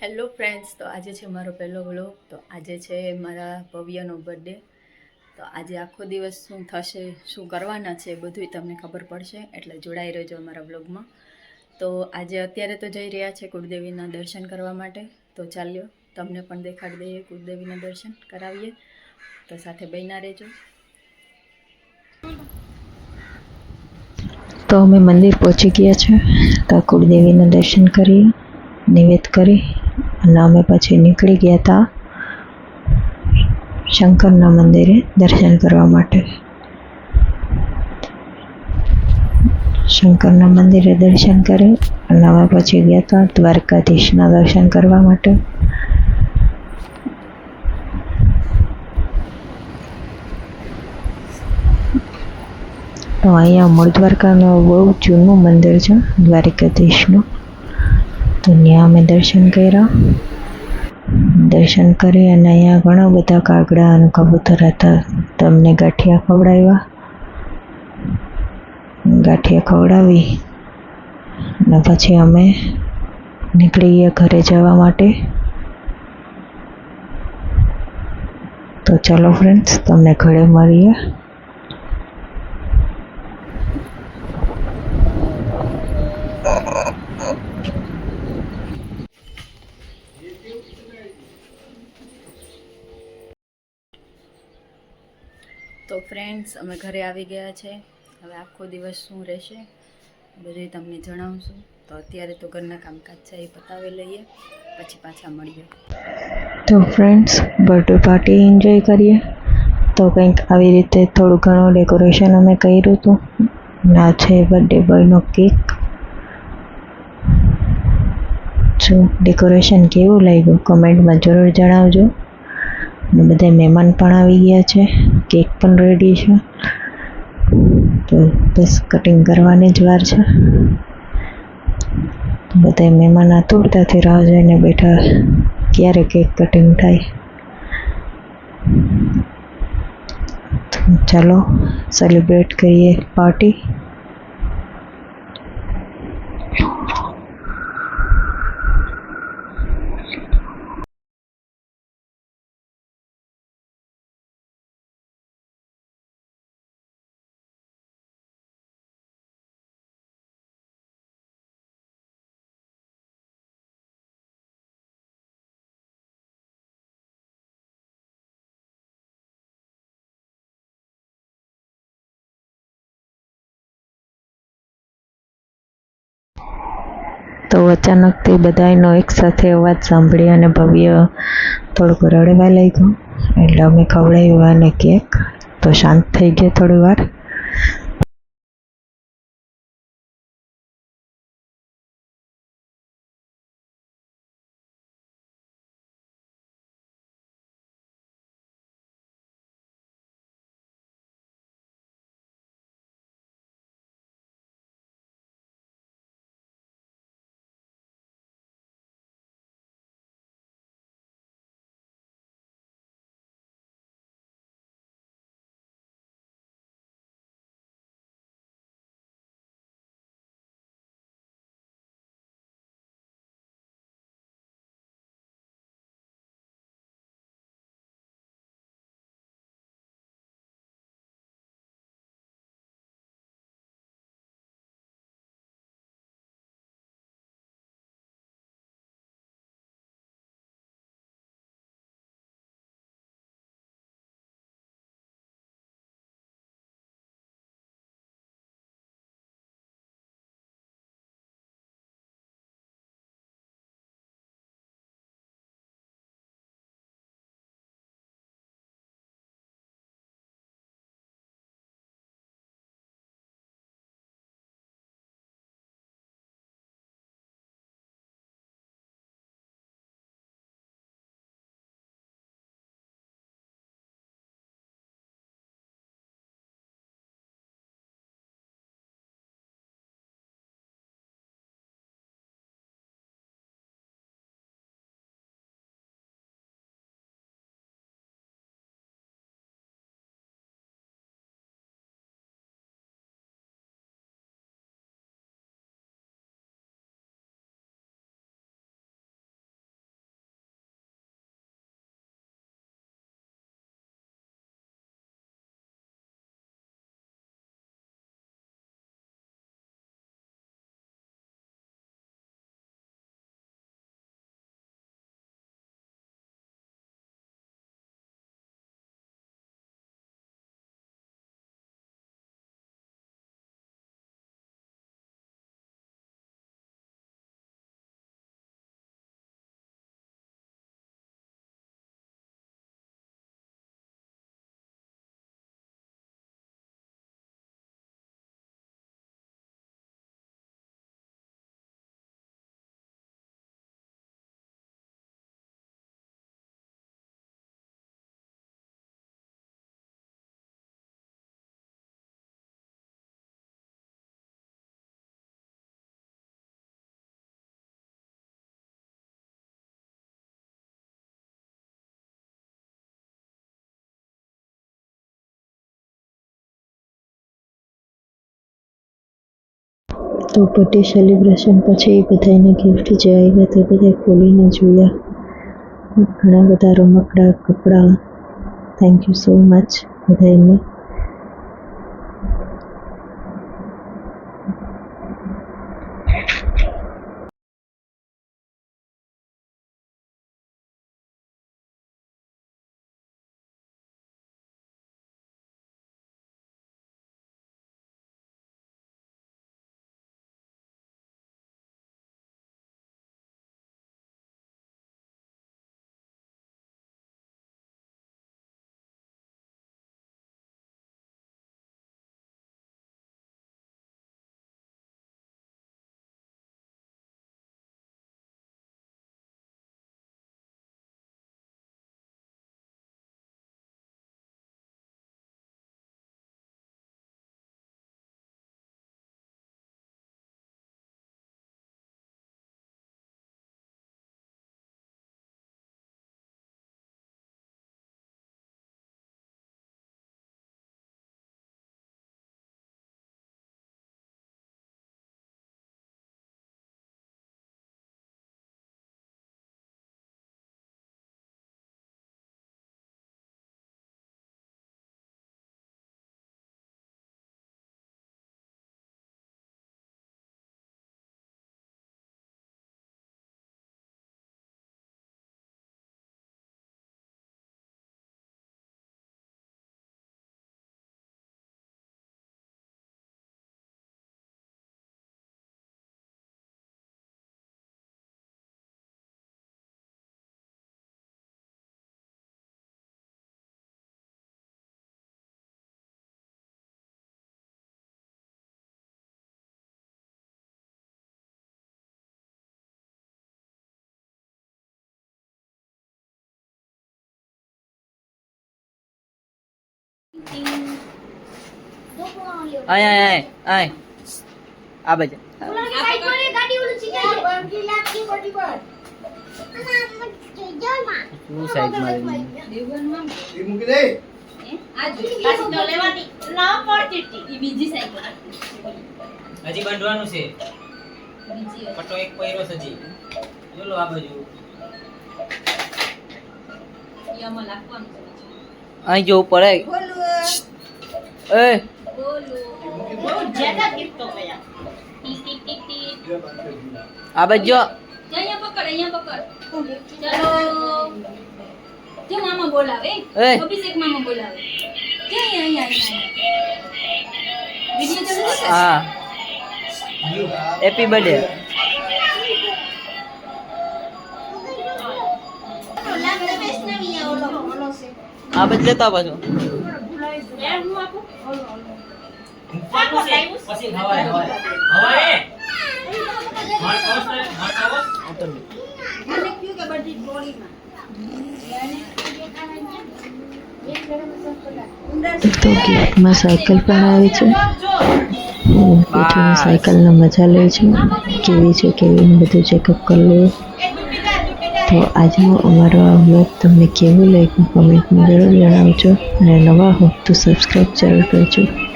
Hello friends, તો આજે છે મારો પહેલો વ્લોગ. તો આજે છે મારા ભવ્યનો બર્થડે. તો આજે આખો દિવસ શું થશે, શું કરવાના છે, બધુંય તમને ખબર પડશે, એટલે જોડાઈ રહેજો અમારા વ્લોગમાં. તો આજે અત્યારે તો જઈ રહ્યા છે કુળદેવીના દર્શન કરવા માટે. તો ચાલ્યો તમને પણ દેખાડી દઈએ, કુળદેવીના દર્શન કરાવીએ. તો સાથે બન્યા રહેજો. તો અમે મંદિર પહોંચી ગયા છે. તો કુળદેવીના દર્શન કરી, નિવેદ કરી અને અમે પછી નીકળી ગયા હતા શંકરના મંદિરે દર્શન કરવા માટે. શંકરના મંદિરે દર્શન કરી અને અમે પછી ગયા હતા દ્વારકાધીશના દર્શન કરવા માટે. તો અહીંયા મૂળ દ્વારકાનું બહુ જૂનું મંદિર છે દ્વારકાધીશનું. તો ત્યાં અમે દર્શન કર્યા. દર્શન કરી અને અહીંયા ઘણા બધા કાગડા અને કબૂતર હતા. તમને ગાંઠિયા ખવડાવ્યા. ગાંઠિયા ખવડાવી અને પછી અમે નીકળી ગયા ઘરે જવા માટે. તો ચાલો ફ્રેન્ડ્સ, તમને ઘરે મળીએ. તો ફ્રેન્ડ્સ, અમે ઘરે આવી ગયા છે. હવે આખો દિવસ શું રહેશે બધું તમને જણાવશું. તો અત્યારે તો ઘરના કામકાજ છે એ પતાવી લઈએ, પછી પાછા મળીએ. તો ફ્રેન્ડ્સ, બર્થડે પાર્ટી એન્જોય કરીએ. તો કંઈક આવી રીતે થોડું ઘણું ડેકોરેશન અમે કર્યું હતું. આ છે બર્થડે બોયનો કેક. જો ડેકોરેશન કેવું લાગ્યું કમેન્ટમાં જરૂર જણાવજો. અને બધા મહેમાન પણ આવી ગયા છે. કેક પણ રેડી છે. તો બસ કટિંગ કરવાની જ વાર છે. બધા મહેમાન આતુરતાથી રાહ જોઈને બેઠા ક્યારે કેક કટિંગ થાય. ચાલો સેલિબ્રેટ કરીએ પાર્ટી. તો અચાનક તે બધાનો એક સાથે અવાજ સાંભળી અને ભવ્ય થોડુંક રડવા લાગ્યો. એટલે અમે ખવડાવ્યું એને કેક. તો શાંત થઈ ગયો થોડી વાર. તો બર્થડે સેલિબ્રેશન પછી બધાને ગિફ્ટ જે આવ્યા તે બધા ખોલીને જોયા. ઘણા બધા રમકડા, કપડાં. થેન્ક યુ સો મચ બધાને. આય આય આય આય આ બાજુ શું સાઈડ મારી હજી બાંધવાનું છે પટ્ટો એક પહેરો છે હજી જોલો આ બાજુ અહીં જો પડે એ આ બાજુ અહીંયા પકડ ચલો જો મામા બોલાવે એ અભિષેક મામા બોલાવે કે અહીંયા વિડિયો ચાલુ છે હા હેપી બર્થડે આ બાજુ લેતા પાછો પછી હવારે તો ગિફ્ટમાં સાયકલ પણ આવી છે. બેઠીને સાયકલની મજા લે છે, કેવી છે કેવી બધું ચેકઅપ કરી લઈએ. તો આજનો અમારો આ વ્લોગ તમને કેવું લાગ્યું કમેન્ટમાં જરૂર જણાવજો અને નવા હો તો સબસ્ક્રાઈબ જરૂર કરજો.